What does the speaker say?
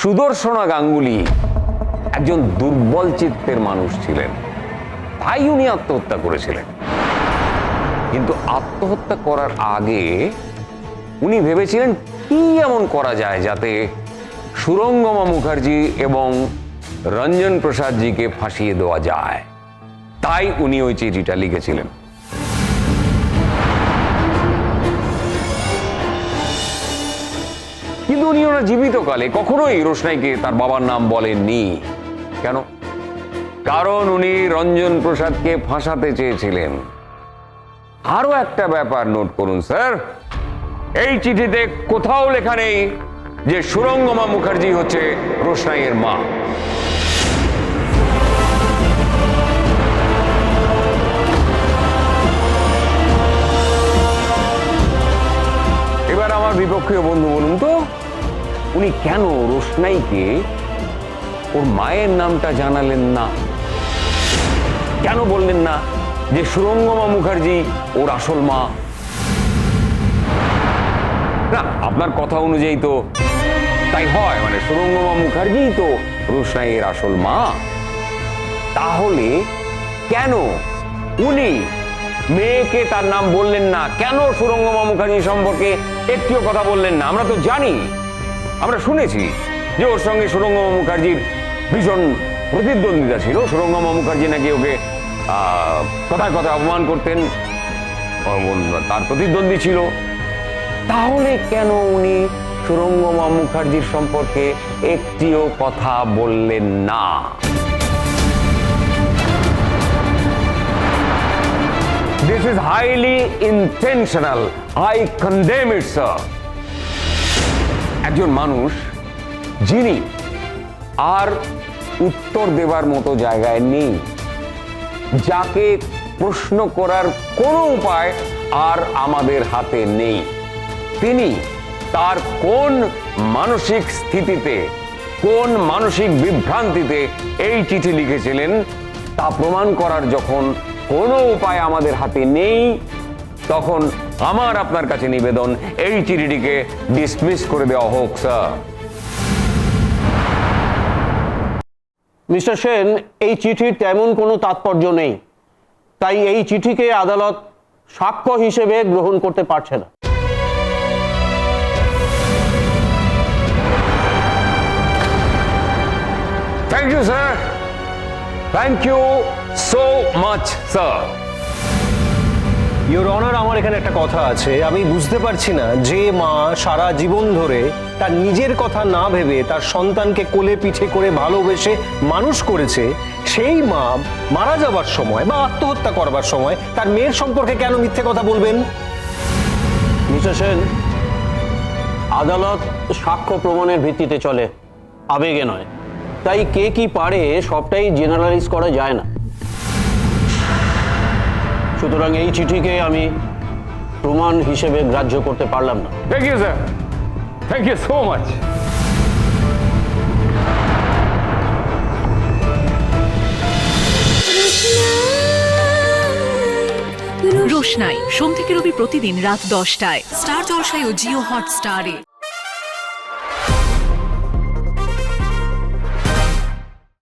সুদর্শনা গাঙ্গুলি একজন দুর্বল চিত্তের মানুষ ছিলেন, তাই উনি আত্মহত্যা করেছিলেন। কিন্তু আত্মহত্যা করার আগে উনি ভেবেছিলেন কি এমন করা যায় যাতে সুরঙ্গমা মুখার্জি এবং রঞ্জন প্রসাদজিকে ফাঁসিয়ে দেওয়া যায়। তাই উনি ওই চিঠিটা লিখেছিলেন। কিন্তু উনি ওনার জীবিতকালে কখনোই রোশনাইকে তার বাবার নাম বলেননি। কেন? কারণ উনি রঞ্জন প্রসাদকে ফাঁসাতে চেয়েছিলেন। আরো একটা ব্যাপার নোট করুন স্যার, এই চিঠিতে কোথাও লেখা নেই যে সুরঙ্গমা মুখার্জি হচ্ছে রোশনাইয়ের মা। এবার আমার বিপক্ষীয় বন্ধু বলুন তো, উনি কেন রোশনাইকে ওর মায়ের নামটা জানালেন না? কেন বললেন না যে সুরঙ্গমা মুখার্জি ওর আসল মা? না, আপনার কথা অনুযায়ী তো তাই হয়, মানে সুরঙ্গমা মুখার্জি তো রোশনাইয়ের আসল মা। তাহলে কেন উনি মেয়েকে তার নাম বললেন না? কেন সুরঙ্গমা মুখার্জি সম্পর্কে একটিও কথা বললেন না? আমরা তো জানি, আমরা শুনেছি যে ওর সঙ্গে সুরঙ্গমা মুখার্জির ভীষণ প্রতিদ্বন্দ্বিতা ছিল। সুরঙ্গমা মুখার্জি নাকি ওকে কথায় কথায় অপমান করতেন, তার প্রতিদ্বন্দ্বী ছিল। তাহলে কেন উনি সুরঙ্গমা মুখার্জির সম্পর্কে একটিও কথা বললেন না? This is highly intentional. I condemn it, sir. একজন মানুষ যিনি আর উত্তর দেবার মতো জায়গায় নেই, যাকে প্রশ্ন করার কোনো উপায় আর আমাদের হাতে নেই, তিনি তার কোন মানসিক স্থিতিতে, কোন মানসিক বিভ্রান্তিতে এই চিঠি লিখেছিলেন তা প্রমাণ করার যখন কোনো উপায় আমাদের হাতে নেই, তখন আমার আপনার কাছে নিবেদন, এই চিঠিটিকে ডিসমিস করে দেওয়া হোক স্যার। মিস্টার সেন, এই চিঠির তেমন কোনো তাৎপর্য নেই, তাই এই চিঠিকে আদালত সাক্ষ্য হিসেবে গ্রহণ করতে পারছে না। Thank you sir, thank you so much sir. Your honour, আমার এখানে একটা কথা আছে। আমি বুঝতে পারছি না যে মা সারা জীবন ধরে তার নিজের কথা না ভেবে তার সন্তানকে কোলে পিঠে করে ভালোবেসে মানুষ করেছে, সেই মা মারা যাবার সময় বা আত্মহত্যা করবার সময় তার মেয়ের সম্পর্কে কেন মিথ্যে কথা বলবেন? মিস্টার সেন, আদালত সাক্ষ্য প্রমাণের ভিত্তিতে চলে, আবেগে নয়। তাই কে কি পারে সবটাই জেনারেলাইজ করা যায় না। সুতরাং এই চিঠিকে আমি প্রমাণ হিসেবে গ্রাহ্য করতে পারলাম না। Thank you sir, thank you so much. রোশনাই সোম থেকে রবি প্রতিদিন রাত 10টায় স্টার জলসায় ও জিও হটস্টারে।